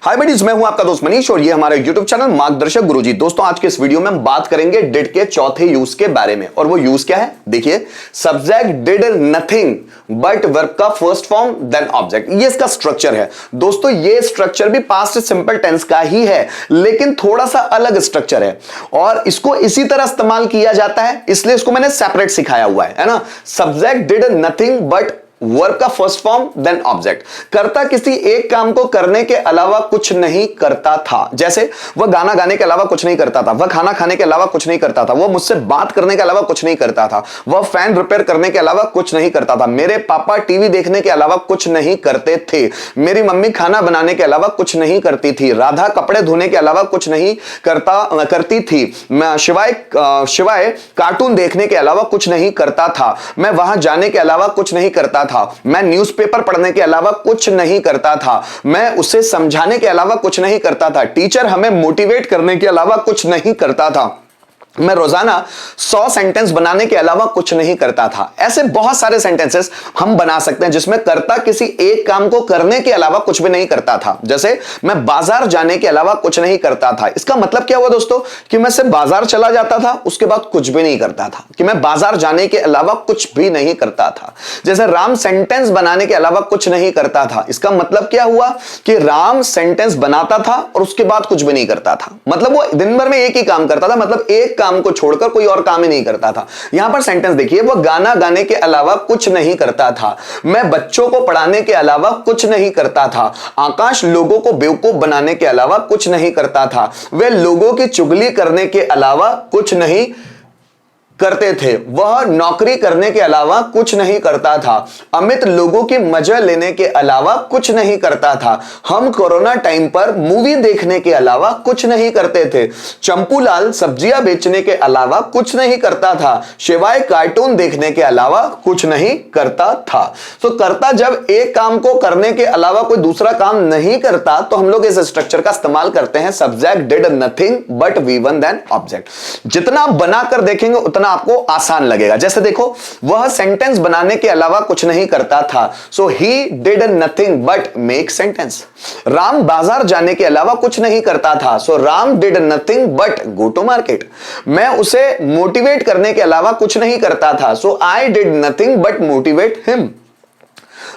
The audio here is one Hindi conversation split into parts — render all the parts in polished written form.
हाय बडीज, मैं हूं आपका दोस्त मनीष और ये हमारा YouTube चैनल मार्गदर्शक गुरुजी। दोस्तों, आज के इस वीडियो में हम बात करेंगे डिड के चौथे यूज के बारे में। और वो यूज क्या है? देखिए, subject did nothing but verb का फर्स्ट फॉर्म देन ऑब्जेक्ट, ये इसका स्ट्रक्चर है। दोस्तों, ये स्ट्रक्चर भी पास्ट सिंपल टेंस का ही है, लेकिन थोड़ा सा अलग स्ट्रक्चर है और इसको इसी तरह इस्तेमाल किया जाता है, इसलिए इसको मैंने सेपरेट सिखाया हुआ है ना। Subject did nothing but verb का फर्स्ट फॉर्म देन ऑब्जेक्ट। करता किसी एक काम को करने के अलावा कुछ नहीं करता था। जैसे वह गाना गाने के अलावा कुछ नहीं करता था, वह खाना खाने के अलावा कुछ नहीं करता था, वह मुझसे बात करने के अलावा कुछ नहीं करता था, वह फैन रिपेयर करने के अलावा कुछ नहीं करता था, मेरे पापा टीवी देखने के अलावा कुछ नहीं करते थे, मेरी मम्मी खाना बनाने के अलावा कुछ नहीं करती थी, राधा कपड़े धोने के अलावा कुछ नहीं करती थी, शिवाय कार्टून देखने के अलावा कुछ नहीं करता था, मैं वहां जाने के अलावा कुछ नहीं करता था, मैं न्यूज़पेपर पढ़ने के अलावा कुछ नहीं करता था, मैं उसे समझाने के अलावा कुछ नहीं करता था, टीचर हमें मोटिवेट करने के अलावा कुछ नहीं करता था, मैं रोजाना 100 सेंटेंस बनाने के अलावा कुछ नहीं करता था। ऐसे बहुत सारे सेंटेंसेस हम बना सकते हैं जिसमें कर्ता किसी एक काम को करने के अलावा कुछ भी नहीं करता था। जैसे मैं बाजार जाने के अलावा कुछ नहीं करता था। इसका मतलब क्या हुआ दोस्तों? कि मैं सिर्फ बाजार चला जाता था, उसके बाद कुछ भी नहीं करता था, कि मैं बाजार जाने के अलावा कुछ भी नहीं करता था। जैसे राम सेंटेंस बनाने के अलावा कुछ नहीं करता था। इसका मतलब क्या हुआ? कि राम सेंटेंस बनाता था और उसके बाद कुछ भी नहीं करता था। मतलब वो दिन भर में एक ही काम करता था, मतलब एक काम को छोड़कर कोई और काम ही नहीं करता था। यहां पर सेंटेंस देखिए, वो गाना गाने के अलावा कुछ नहीं करता था, मैं बच्चों को पढ़ाने के अलावा कुछ नहीं करता था, आकाश लोगों को बेवकूफ बनाने के अलावा कुछ नहीं करता था, वे लोगों की चुगली करने के अलावा कुछ नहीं करते थे, वह नौकरी करने के अलावा कुछ नहीं करता था, अमित लोगों की मजा लेने के अलावा कुछ नहीं करता था, हम कोरोना टाइम पर मूवी देखने के अलावा कुछ नहीं करते थे, चंपूलाल सब्जियां बेचने के अलावा कुछ नहीं करता था, शिवाय कार्टून देखने के अलावा कुछ नहीं करता था। तो करता जब एक काम को करने के अलावा कोई दूसरा काम नहीं करता तो हम लोग इस स्ट्रक्चर का इस्तेमाल करते हैं, subject did nothing but V1 then object. जितना बनाकर देखेंगे उतना आपको आसान लगेगा। जैसे देखो, वह सेंटेंस बनाने के अलावा कुछ नहीं करता था, so he did nothing but make sentence. Ram बाजार जाने के अलावा कुछ नहीं करता था, so Ram did nothing but go to market. मैं उसे मोटिवेट करने के अलावा कुछ नहीं करता था, so I did nothing but motivate him.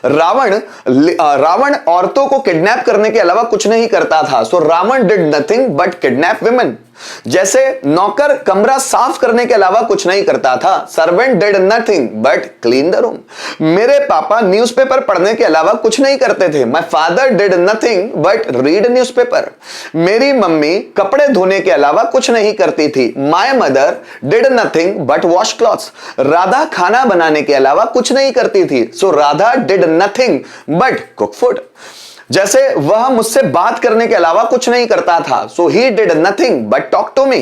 Ravan औरतों को किडनैप करने के अलावा कुछ नहीं करता था, so Ravan did nothing but kidnap women. जैसे नौकर कमरा साफ करने के अलावा कुछ नहीं करता था, servant did nothing but clean the room. मेरे पापा न्यूज़पेपर पढ़ने के अलावा कुछ नहीं करते थे, my father did nothing but read newspaper. मेरी मम्मी कपड़े धोने के अलावा कुछ नहीं करती थी, my mother did nothing but wash clothes. Radha खाना बनाने के अलावा कुछ नहीं करती थी, so Radha did nothing but cook food. जैसे वह मुझसे बात करने के अलावा कुछ नहीं करता था, so he did nothing but talk to me.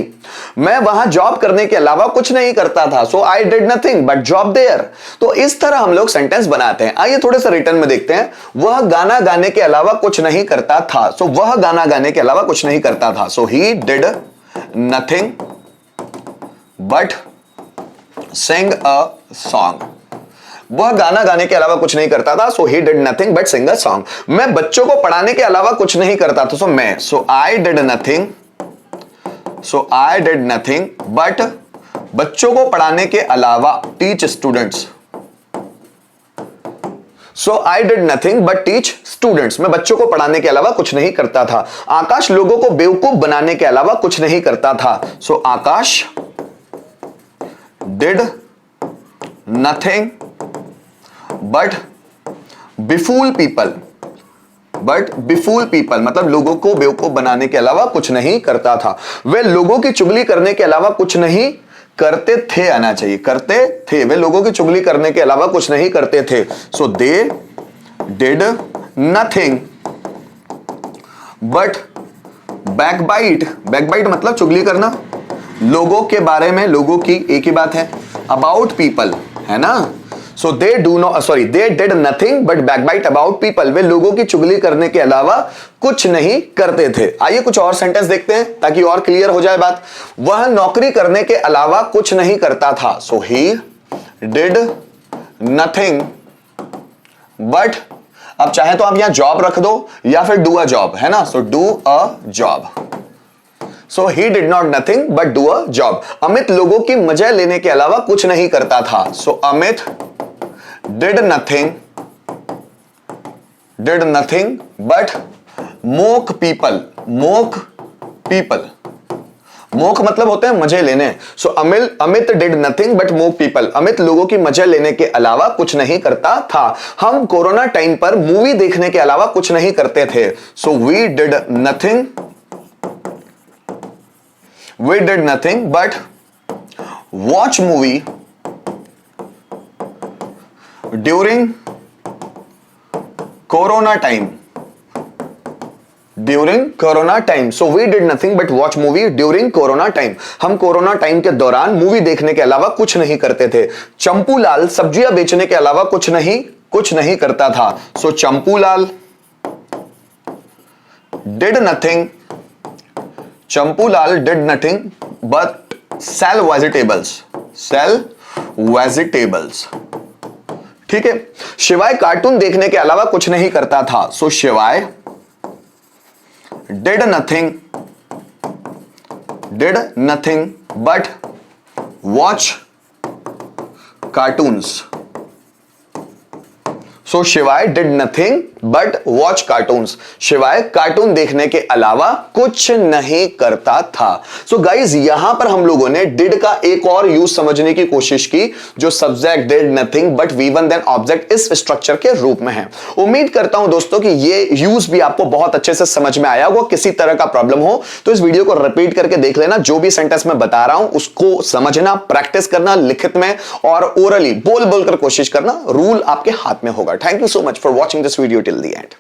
मैं वहां जॉब करने के अलावा कुछ नहीं करता था, so I did nothing but job there. तो इस तरह हम लोग सेंटेंस बनाते हैं। आइए थोड़े से रिटर्न में देखते हैं। वह गाना गाने के अलावा कुछ नहीं करता था, सो वह गाना गाने के अलावा कुछ नहीं करता था, so he did nothing but sing a song. वह गाना गाने के अलावा कुछ नहीं करता था, so he did nothing but sing a song. मैं बच्चों को पढ़ाने के अलावा कुछ नहीं करता था, so I did nothing but बच्चों को पढ़ाने के अलावा teach students. So I did nothing but teach students. मैं बच्चों को पढ़ाने के अलावा कुछ नहीं करता था। आकाश लोगों को बेवकूफ बनाने के अलावा कुछ नहीं करता था, सो आकाश डिड नथिंग बट बिफूल पीपल। मतलब लोगों को बेवकूफ बनाने के अलावा कुछ नहीं करता था। वे लोगों की चुगली करने के अलावा कुछ नहीं करते थे, आना चाहिए करते थे। वे लोगों की चुगली करने के अलावा कुछ नहीं करते थे, सो they did nothing but backbite मतलब चुगली करना, लोगों के बारे में, लोगों की एक ही बात है, अबाउट पीपल है ना। So they did nothing but backbite about people. वे लोगों की चुगली करने के अलावा कुछ नहीं करते थे। आइए कुछ और सेंटेंस देखते हैं ताकि और क्लियर हो जाए बात। वह नौकरी करने के अलावा कुछ नहीं करता था, so he did nothing but अब चाहे तो आप यहां जॉब रख दो या फिर डू अ जॉब, है ना। So do a job. So he did not nothing but do a job. Amit लोगों की मजा लेने के अलावा कुछ नहीं करता था। So Amit did nothing but mock people. Mock मतलब होते हैं मजे लेने। So Amit did nothing but mock people. Amit लोगों की मजे लेने के अलावा कुछ नहीं करता था। हम कोरोना टाइम पर मूवी देखने के अलावा कुछ नहीं करते थे। So we did nothing but watch movie during corona time. So we did nothing but watch movie during corona time. हम कोरोना टाइम के दौरान मूवी देखने के अलावा कुछ नहीं करते थे। चंपूलाल सब्जियां बेचने के अलावा कुछ नहीं करता था। So Champulal did nothing but sell vegetables. ठीक है। शिवाय कार्टून देखने के अलावा कुछ नहीं करता था। So Shivay did nothing but watch cartoons. So Shivay did nothing but watch cartoons. Shivay cartoon देखने के अलावा कुछ नहीं करता था। सो गाइज यहां पर हम लोगों ने डिड का एक और यूज समझने की कोशिश की जो subject did nothing but V1 then object इस स्ट्रक्चर के रूप में है। उम्मीद करता हूं दोस्तों कि ये यूज भी आपको बहुत अच्छे से समझ में आया होगा। किसी तरह का प्रॉब्लम हो तो इस वीडियो को रिपीट करके देख लेना। जो भी सेंटेंस मैं बता रहा हूं उसको समझना, प्रैक्टिस करना लिखित में और ओरली बोल बोलकर कोशिश करना। रूल आपके हाथ में होगा। Thank you so much for watching this video till the end.